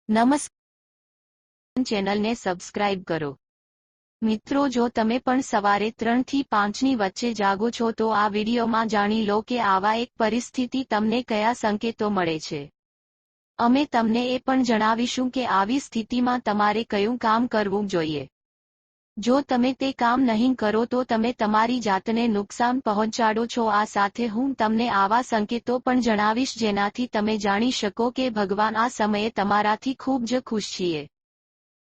નમસ્કાર, ચેનલને સબસ્ક્રાઇબ કરો। મિત્રો, જો તમે પણ સવારે 3 થી 5 ની વચ્ચે જાગો છો તો આ વિડીયોમાં જાણી લો કે આવા એક પરિસ્થિતિ તમને કયા સંકેતો મળે છે। અમે તમને એ પણ જણાવીશું કે આવી સ્થિતિમાં તમારે કયું કામ કરવું જોઈએ। જો તમે તે કામ નહીં કરો તો તમે તમારી જાતને નુકસાન પહોંચાડો છો। આ સાથે હું તમને આવા સંકેતો પણ જણાવીશ જેનાથી તમે જાણી શકો કે ભગવાન આ સમયે તમારાથી ખૂબ જ ખુશ છીએ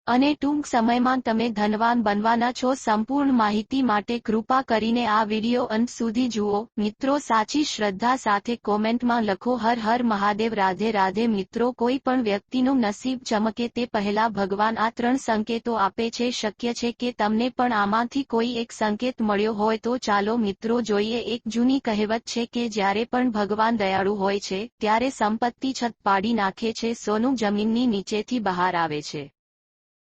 અને ટૂંક સમયમાં તમે ધનવાન બનવાના છો। સંપૂર્ણ માહિતી માટે કૃપા કરીને આ વિડીયો અંત સુધી જુઓ। મિત્રો, સાચી શ્રદ્ધા સાથે કોમેન્ટમાં લખો હર હર મહાદેવ, રાધે રાધે। મિત્રો, કોઈ પણ વ્યક્તિનું નસીબ ચમકે તે પહેલા ભગવાન આ 3 સંકેતો આપે છે। શક્ય છે કે તમને પણ આમાંથી કોઈ એક સંકેત મળ્યો હોય તો ચાલો મિત્રો જોઈએ। એક જૂની કહેવત છે કે જ્યારે પણ ભગવાન દયાળુ હોય છે ત્યારે સંપત્તિ છત પાડી નાખે છે, સોનું જમીનની નીચેથી બહાર આવે છે।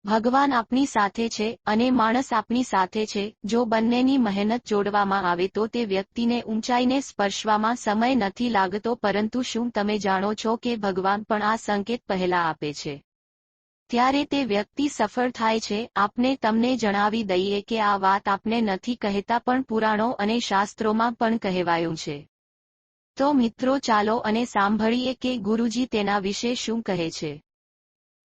ભગવાન આપણી સાથે છે અને માણસ આપણી સાથે છે। જો બંનેની મહેનત જોડવામાં આવે તો તે વ્યક્તિને ઊંચાઈને સ્પર્શવામાં સમય નથી લાગતો। પરંતુ શું તમે જાણો છો કે ભગવાન પણ આ સંકેત પહેલા આપે છે ત્યારે તે વ્યક્તિ સફળ થાય છે? આપણે તમને જણાવી દઈએ કે આ વાત આપણે નથી કહેતા પણ પુરાણો અને શાસ્ત્રોમાં પણ કહેવાયું છે। તો મિત્રો ચાલો અને સાંભળીએ કે ગુરુજી તેના વિશે શું કહે છે।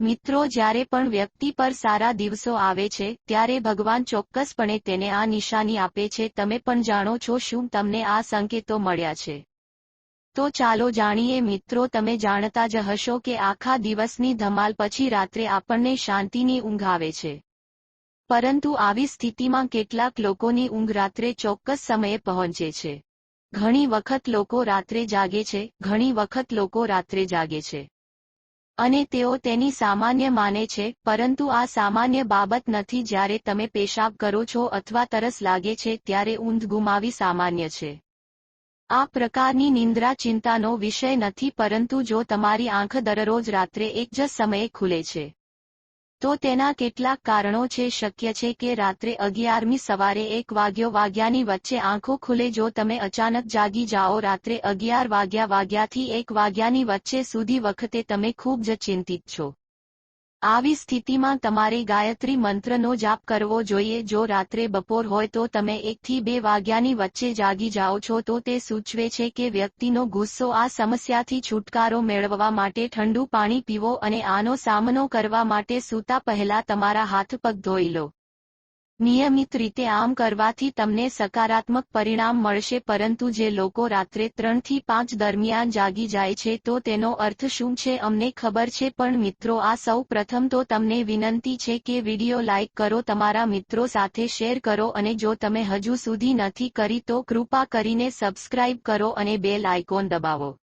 મિત્રો, જ્યારે પણ વ્યક્તિ પર સારા દિવસો આવે છે ત્યારે ભગવાન ચોક્કસપણે તેને આ નિશાની આપે છે। તમે પણ જાણો છો, શું તમને આ સંકેતો મળ્યા છે? તો ચાલો જાણીએ। મિત્રો, તમે જાણતા જ હશો કે આખા દિવસની ધમાલ પછી રાત્રે આપણને શાંતિની ઊંઘ આવે છે, પરંતુ આવી સ્થિતિમાં કેટલાક લોકોની ઊંઘ રાત્રે ચોક્કસ સમયે પહોંચે છે। ઘણી વખત લોકો રાત્રે જાગે છે, ઘણી વખત લોકો રાત્રે જાગે છે અને તેઓ તેની સામાન્ય માને છે, પરંતુ આ સામાન્ય બાબત નથી। જ્યારે તમે પેશાબ કરો છો અથવા તરસ લાગે છે ત્યારે ઊંઘ ગુમાવી સામાન્ય છે। આ પ્રકારની નિંદ્રા ચિંતાનો વિષય નથી, પરંતુ જો તમારી આંખ દરરોજ રાત્રે એક જ સમયે ખુલે છે તો તેના કેટલાક કારણો છે। શક્ય છે કે રાત્રે 11મી સવારે 1 વાગ્યાની વચ્ચે આંખો ખુલે। જો તમે અચાનક જાગી જાઓ રાત્રે 11 વાગ્યાથી 1 વાગ્યાની વચ્ચે સુધી વખતે તમે ખૂબ જ ચિંતિત છો, આવી સ્થિતિમાં તમારે ગાયત્રી મંત્રનો જાપ કરવો જોઈએ। જો રાત્રે બપોર હોય તો તમે 1 થી 2 વાગ્યાની વચ્ચે જાગી જાઓ છો તો તે સૂચવે છે કે વ્યક્તિનો ગુસ્સો। આ સમસ્યાથી છુટકારો મેળવવા માટે ઠંડુ પાણી પીવો અને આનો સામનો કરવા માટે સૂતા પહેલા તમારા હાથ પગ ધોઈ લો। નિયમિત રીતે આમ કરવાથી તમને સકારાત્મક પરિણામ મળશે। પરંતુ જે લોકો રાત્રે 3 થી 5 દરમિયાન જાગી જાય છે તો તેનો અર્થ શું છે અમને ખબર છે, પણ મિત્રો આ સૌ પ્રથમ તો તમને વિનંતી છે કે વિડીયો લાઇક કરો, તમારા મિત્રો સાથે શેર કરો અને જો તમે હજુ સુધી નથી કરી તો કૃપા કરીને સબસ્ક્રાઇબ કરો અને બેલ આઇકોન દબાવો।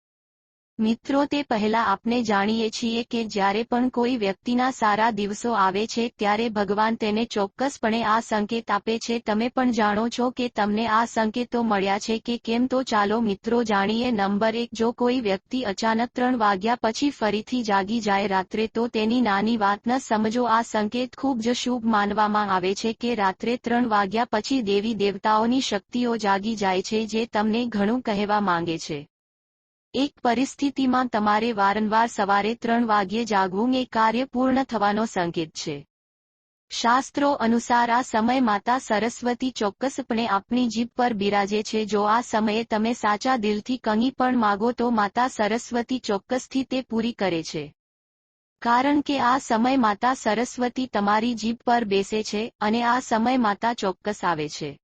મિત્રો, તે પહેલા આપણે જાણીએ છીએ કે જ્યારે પણ કોઈ વ્યક્તિના સારા દિવસો આવે છે ત્યારે ભગવાન તેને ચોક્કસપણે આ સંકેત આપે છે। તમે પણ જાણો છો કે તમને આ સંકેતો મળ્યા છે કે કેમ, તો ચાલો મિત્રો જાણીએ। નંબર 1, જો કોઈ વ્યક્તિ અચાનક 3 વાગ્યા પછી ફરીથી જાગી જાય રાત્રે તો તેની નાની વાત ન સમજો। આ સંકેત ખૂબ જ શુભ માનવામાં આવે છે કે રાત્રે 3 વાગ્યા પછી દેવી દેવતાઓની શક્તિઓ જાગી જાય છે જે તમને ઘણું કહેવા માંગે છે। એક પરિસ્થિતિમાં તમારે વારંવાર સવારે 3 વાગ્યે જાગવું એ કાર્ય પૂર્ણ થવાનો સંકેત છે। શાસ્ત્રો અનુસાર આ સમય માતા સરસ્વતી ચોક્કસપણે આપણી જીભ પર બિરાજે છે। જો આ સમયે તમે સાચા દિલથી કંઈ પણ માગો તો માતા સરસ્વતી ચોક્કસથી તે પૂરી કરે છે, કારણ કે આ સમય માતા સરસ્વતી તમારી જીભ પર બેસે છે અને આ સમય માતા ચોક્કસ આવે છે।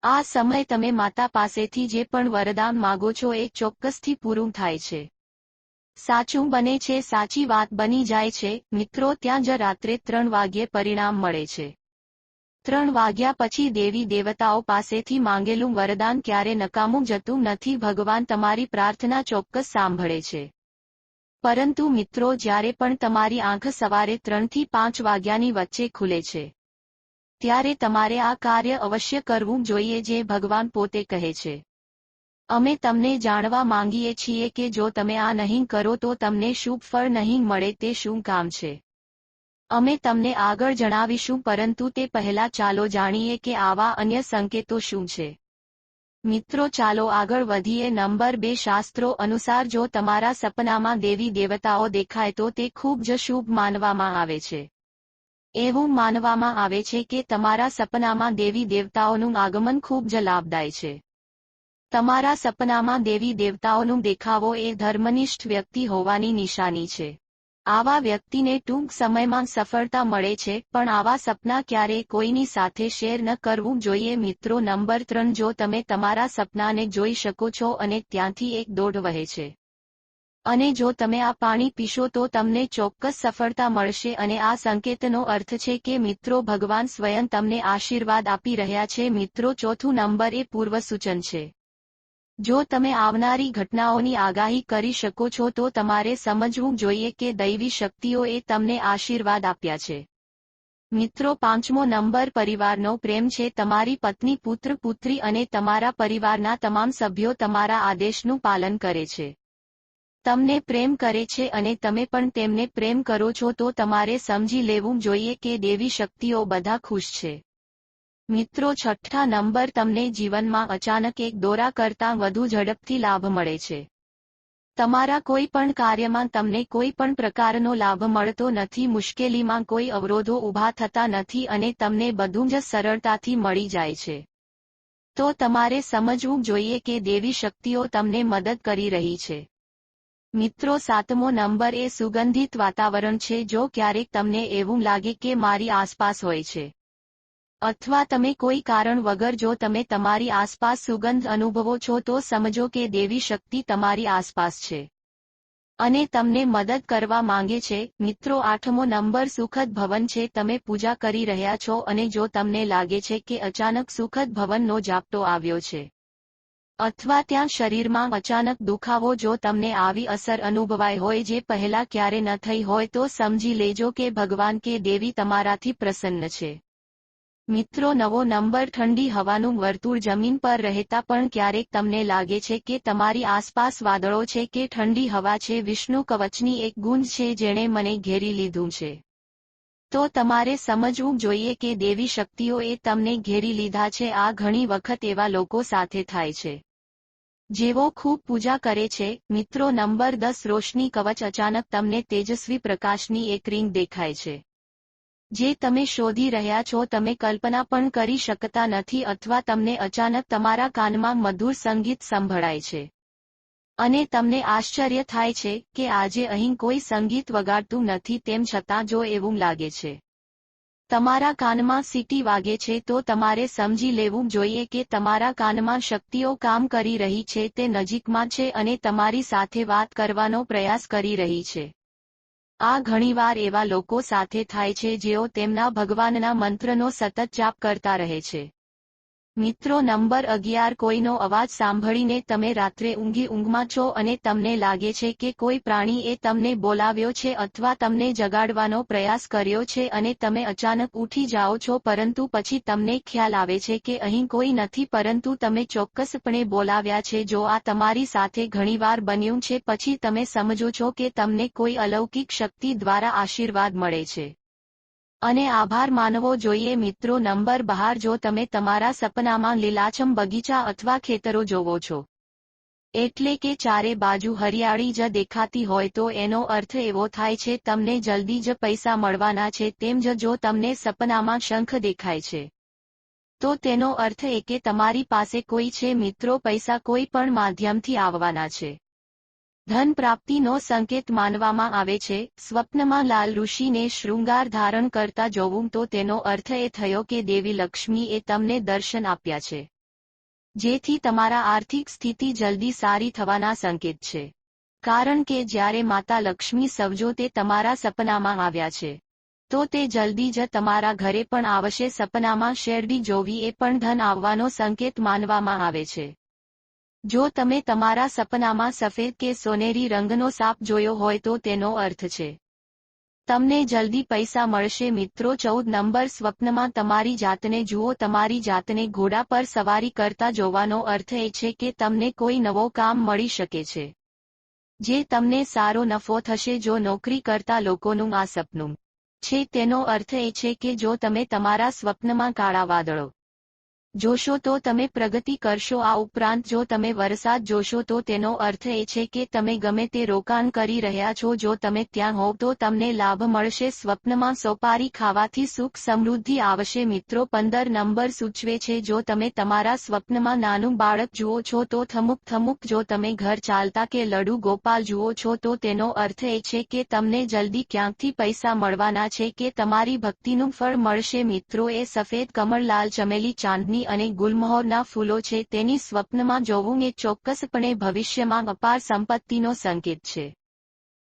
આ સમય તમે માતા પાસેથી જે પણ વરદાન માગો છો એ ચોક્કસથી પૂરું થાય છે, સાચું બને છે, સાચી વાત બની જાય છે। મિત્રો, ત્યાં જ રાત્રે 3 વાગ્યે પરિણામ મળે છે। 3 વાગ્યા પછી દેવી દેવતાઓ પાસેથી માંગેલું વરદાન ક્યારે નકામું જતું નથી। ભગવાન તમારી પ્રાર્થના ચોક્કસ સાંભળે છે। પરંતુ મિત્રો, જ્યારે પણ તમારી આંખ સવારે 3 થી 5 વાગ્યાની વચ્ચે ખુલે છે ત્યારે તમારે આ કાર્ય અવશ્ય કરવું જોઈએ જે ભગવાન પોતે કહે છે। અમે તમને જાણવા માંગીએ છીએ કે જો તમે આ નહીં કરો તો તમને શુભ ફળ નહીં મળે। તે શું કામ છે અમે તમને આગળ જણાવીશું, પરંતુ તે પહેલા ચાલો જાણીએ કે આવા અન્ય સંકેતો શું છે। મિત્રો ચાલો આગળ વધીએ. નંબર 2 શાસ્ત્રો અનુસાર જો તમારા સપનામાં દેવી દેવતાઓ દેખાય તો તે ખૂબ જ શુભ માનવામાં આવે છે. એવું માનવામાં આવે છે કે તમારા સપનામાં દેવી દેવતાઓનું આગમન ખૂબ જ લાભદાયી છે. તમારા સપનામાં દેવી દેવતાઓનું દેખાવો એ ધર્મનિષ્ઠ વ્યક્તિ હોવાની નિશાની છે. આવા વ્યક્તિને ટૂંક સમયમાં સફળતા મળે છે, પણ આવા સપના ક્યારેય કોઈની સાથે શેર ન કરવું જોઈએ. મિત્રો નંબર 3 જો તમે તમારા સપનાને જોઈ શકો છો અને ત્યાંથી એક દોડ વહે છે અને જો તમે આ પાણી પીશો તો તમને ચોક્કસ સફળતા મળશે અને આ સંકેતનો અર્થ છે કે મિત્રો ભગવાન સ્વયં તમને આશીર્વાદ આપી રહ્યા છે. મિત્રો ચોથું નંબર એ પૂર્વ સૂચન છે. જો તમે આવનારી ઘટનાઓની આગાહી કરી શકો છો તો તમારે સમજવું જોઈએ કે દૈવી શક્તિઓએ તમને આશીર્વાદ આપ્યા છે. મિત્રો પાંચમો નંબર પરિવારનો પ્રેમ છે. તમારી પત્ની, પુત્ર, પુત્રી અને તમારા પરિવારના તમામ સભ્યો તમારા આદેશનું પાલન કરે છે, તમને પ્રેમ કરે છે અને તમે પણ તેમને પ્રેમ કરો છો. તો તમારે સમજી લેવું જોઈએ કે દેવી શક્તિઓ બધા ખુશ છે. મિત્રો છઠ્ઠા નંબર તમને જીવનમાં અચાનક એક દોરા કરતાં વધુ ઝડપથી લાભ મળે છે. તમારા કોઈ પણ કાર્યમાં તમને કોઈ પણ પ્રકારનો લાભ મળતો નથી, મુશ્કેલીમાં કોઈ અવરોધો ઊભા થતા નથી અને તમને બધું જ સરળતાથી મળી જાય છે. તો તમારે સમજવું જોઈએ કે દેવી શક્તિઓ તમને મદદ કરી રહી છે. મિત્રો સાતમો નંબર એ સુગંધિત વાતાવરણ છે. જો ક્યારેક તમને એવું લાગે કે મારી આસપાસ હોય છે અથવા તમે કોઈ કારણ વગર જો તમે તમારી આસપાસ સુગંધ અનુભવો છો તો સમજો કે દેવી શક્તિ તમારી આસપાસ છે અને તમને મદદ કરવા માંગે છે. મિત્રો આઠમો નંબર સુખદ ભવન છે. તમે પૂજા કરી રહ્યા છો અને જો તમને લાગે છે કે અચાનક સુખદ ભવનનો ઝાપટો આવ્યો છે અથવા ત્યાં શરીરમાં અચાનક દુખાવો, જો તમને આવી અસર અનુભવાય હોય જે પહેલા ક્યારે ન થઈ હોય તો સમજી લેજો કે ભગવાન કે દેવી તમારાથી પ્રસન્ન છે. મિત્રો નવો નંબર ઠંડી હવાનું વર્તુળ. જમીન પર રહેતા પણ ક્યારેક તમને લાગે છે કે તમારી આસપાસ વાદળો છે કે ઠંડી હવા છે. વિષ્ણુ કવચની એક ગુંજ છે જેણે મને ઘેરી લીધું છે. તો તમારે સમજવું જોઈએ કે દેવી શક્તિઓએ તમને ઘેરી લીધા છે. આ ઘણી વખત એવા લોકો સાથે થાય છે જેઓ ખૂબ પૂજા કરે છે. મિત્રો નંબર 10 રોશની કવચ. અચાનક તમને તેજસ્વી પ્રકાશની એક રીંગ દેખાય છે જે તમે શોધી રહ્યા છો. તમે કલ્પના પણ કરી શકતા નથી અથવા તમને અચાનક તમારા કાનમાં મધુર સંગીત સંભળાય છે અને તમને આશ્ચર્ય થાય છે કે આજે અહીં કોઈ સંગીત વગાડતું નથી. તેમ છતાં જો એવું લાગે છે તમારા કાનમાં સીટી વાગે છે તો તમારે સમજી લેવું જોઈએ કે તમારા કાનમાં શક્તિઓ કામ કરી રહી છે. તે નજીકમાં છે અને તમારી સાથે વાત કરવાનો પ્રયાસ કરી રહી છે. આ ઘણીવાર એવા લોકો સાથે થાય છે જેઓ તેમના ભગવાનના મંત્રનો સતત જાપ કરતા રહે છે. મિત્રો નંબર 11 કોઈનો અવાજ સાંભળીને તમે રાત્રે ઊંઘમાં છો અને તમને લાગે છે કે કોઈ પ્રાણીએ તમને બોલાવ્યો છે અથવા તમને જગાડવાનો પ્રયાસ કર્યો છે અને તમે અચાનક ઉઠી જાઓ છો, પરંતુ પછી તમને ખ્યાલ આવે છે કે અહીં કોઈ નથી પરંતુ તમે ચોક્કસપણે બોલાવ્યા છે. જો આ તમારી સાથે ઘણીવાર બન્યું છે પછી તમે સમજો છો કે તમને કોઈ અલૌકિક શક્તિ દ્વારા આશીર્વાદ મળે છે અને આભાર માનવો જોઈએ. મિત્રો નંબર 12 જો તમે તમારા સપનામાં લીલાછમ બગીચા અથવા ખેતરો જોવો છો એટલે કે ચારે બાજુ હરિયાળી જ દેખાતી હોય તો એનો અર્થ એવો થાય છે તમને જલ્દી જ પૈસા મળવાના છે. તેમ જ જો તમને સપનામાં શંખ દેખાય છે તો તેનો અર્થ એ કે તમારી પાસે કોઈ છે. મિત્રો પૈસા કોઈ પણ માધ્યમથી આવવાના છે. ધન પ્રાપ્તિનો સંકેત માનવામાં આવે છે. સ્વપ્નમાં લાલ ઋષિને શૃંગાર ધારણ કરતા જોવું તો તેનો અર્થ એ થયો કે દેવી લક્ષ્મીએ તમને દર્શન આપ્યા છે, જેથી તમારા આર્થિક સ્થિતિ જલ્દી સારી થવાના સંકેત છે. કારણ કે જ્યારે માતા લક્ષ્મી સવજો તે તમારા સપનામાં આવ્યા છે તો તે જલ્દી જ તમારા ઘરે પણ આવશે. સપનામાં શેરડી જોવી એ પણ ધન આવવાનો સંકેત માનવામાં આવે છે. જો તમે તમારા સપનામાં સફેદ કે સોનેરી રંગનો સાપ જોયો હોય તો તેનો અર્થ છે તમને જલ્દી પૈસા મળશે. મિત્રો 14 નંબર સ્વપ્નમાં તમારી જાતને જુઓ. તમારી જાતને ઘોડા પર સવારી કરતા જોવાનો અર્થ એ છે કે તમને કોઈ નવો કામ મળી શકે છે જે તમને સારો નફો થશે. જો નોકરી કરતા લોકોનું આ સપનું છે તેનો અર્થ એ છે કે જો તમે તમારા સ્વપ્નમાં કાળા વાદળો જોશો તો તમે પ્રગતિ કરશો। આ ઉપરાંત જો તમે વરસાદ જોશો તો તેનો અર્થ એ છે કે તમે ગમે તે રોકાણ કરી રહ્યા છો જો તમે ત્યાં હોવ તો તમને લાભ મળશે। સ્વપ્નમાં સોપારી ખાવાથી સુખ સમૃદ્ધિ આવશે। મિત્રો 15 નંબર સૂચવે છે જો તમે તમારા સ્વપ્નમાં નાનું બાળક જુઓ છો તો થમુક થમુક। જો તમે ઘર ચાલતા કે લડુ ગોપાલ જુઓ છો તો તેનો અર્થ એ છે કે તમને જલ્દી ક્યાંકથી પૈસા મળવાના છે કે તમારી ભક્તિનું ફળ મળશે। મિત્રો એ સફેદ કમળ લાલ ચમેલી ચાંદની અને ગુલમહોરના ફૂલો છે તેની સ્વપ્નમાં જોવું એ ચોક્કસપણે ભવિષ્યમાં અપાર સંપત્તિનો સંકેત છે।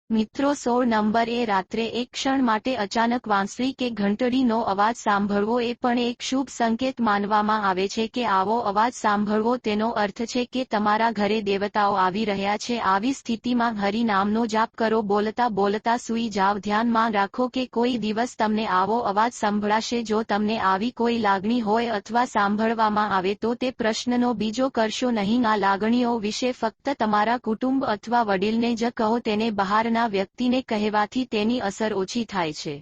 મિત્રો 16 નંબર એ રાત્રે એક ક્ષણ માટે અચાનક વાંસળી કે ઘંટડીનો અવાજ સાંભળવો એ પણ એક શુભ સંકેત માનવામાં આવે છે કે આવો અવાજ સાંભળવો તેનો અર્થ છે કે તમારા ઘરે દેવતાઓ આવી રહ્યા છે। આવી સ્થિતિમાં હરિ નામનો જાપ કરો, બોલતા બોલતા સૂઈ જાવ। ધ્યાનમાં રાખો કે કોઈ દિવસ તમને આવો અવાજ સંભળાશે। જો તમને આવી કોઈ લાગણી હોય અથવા સાંભળવામાં આવે તો તે પ્રશ્નનો બીજો કરશો નહીં। આ લાગણીઓ વિશે ફક્ત તમારા કુટુંબ અથવા વડીલને જ કહો, તેને બહારના વ્યક્તિને કહેવાથી તેની અસર ઓછી થાય છે।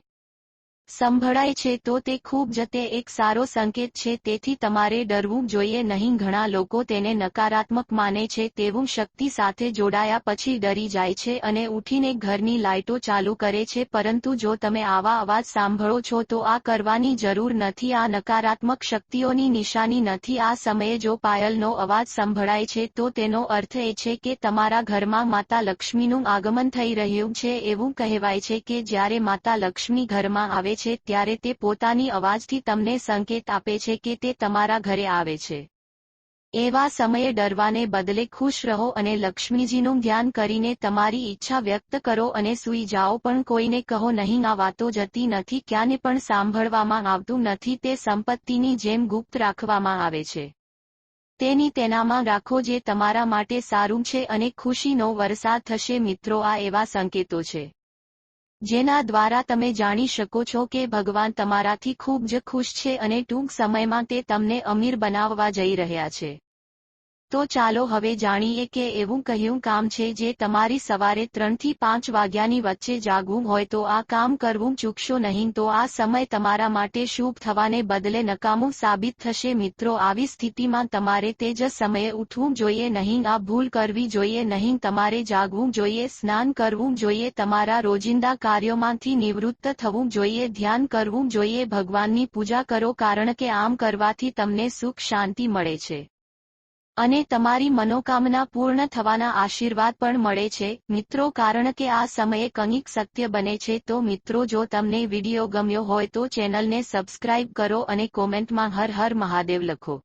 સંભળાય છે તો તે ખૂબ જ તે એક સારો સંકેત છે, તેથી તમારે ડરવું જોઈએ નહીં। ઘણા લોકો તેને નકારાત્મક માને છે, તેવું શક્તિ સાથે જોડાયા પછી ડરી જાય છે અને ઉઠીને ઘરની લાઇટો ચાલુ કરે છે, પરંતુ જો તમે આવા અવાજ સાંભળો છો તો આ કરવાની જરૂર નથી। આ નકારાત્મક શક્તિઓની નિશાની નથી। આ સમયે જો પાયલનો અવાજ સંભળાય છે તો તેનો અર્થ એ છે કે તમારા ઘરમાં માતા લક્ષ્મીનું આગમન થઈ રહ્યું છે। એવું કહેવાય છે કે જ્યારે માતા લક્ષ્મી ઘરમાં આવે છે ત્યારે તે પોતાની અવાજથી તમને સંકેત આપે છે કે તે તમારા ઘરે આવે છે। એવા સમયે ડરવાને બદલે ખુશ રહો અને લક્ષ્મીજીનું ધ્યાન કરીને તમારી ઈચ્છા વ્યક્ત કરો અને સૂઈ જાઓ, પણ કોઈને કહો નહીં। આ વાતો જતી નથી, ક્યાંને પણ સાંભળવામાં આવતું નથી, તે સંપત્તિની જેમ ગુપ્ત રાખવામાં આવે છે। તેની તેનામાં રાખો જે તમારા માટે સારું છે અને ખુશીનો વરસાદ થશે। મિત્રો આ એવા સંકેતો છે જેના દ્વારા તમે જાણી શકો છો કે ભગવાન તમારાથી ખૂબ જ ખુશ છે અને ટૂંક સમયમાં તે તમને અમીર બનાવવા જઈ રહ્યા છે। તો ચાલો હવે જાણીએ કે એવું કયું કામ છે જે તમારી સવારે 3 થી 5 વાગ્યાની વચ્ચે જાગવું હોય તો આ કામ કરવું ચૂકશો નહીં, તો આ સમય તમારા માટે શુભ થવાને બદલે નકામું સાબિત થશે। મિત્રો આવી સ્થિતિમાં તમારે તે જ સમયે ઉઠવું જોઈએ નહીં, આ ભૂલ કરવી જોઈએ નહીં। તમારે જાગવું જોઈએ, સ્નાન કરવું જોઈએ, તમારા રોજિંદા કાર્યોમાંથી નિવૃત્ત થવું જોઈએ, ધ્યાન કરવું જોઈએ, ભગવાનની પૂજા કરો, કારણ કે આમ કરવાથી તમને સુખ શાંતિ મળે છે અને તમારી મનોકામના પૂર્ણ થવાના આશીર્વાદ પણ મળે છે। મિત્રો કારણ કે આ સમયે કંઈક સત્ય બને છે। તો મિત્રો જો તમને વિડીયો ગમ્યો હોય તો ચેનલને સબસ્ક્રાઇબ કરો અને કોમેન્ટમાં હર હર મહાદેવ લખો।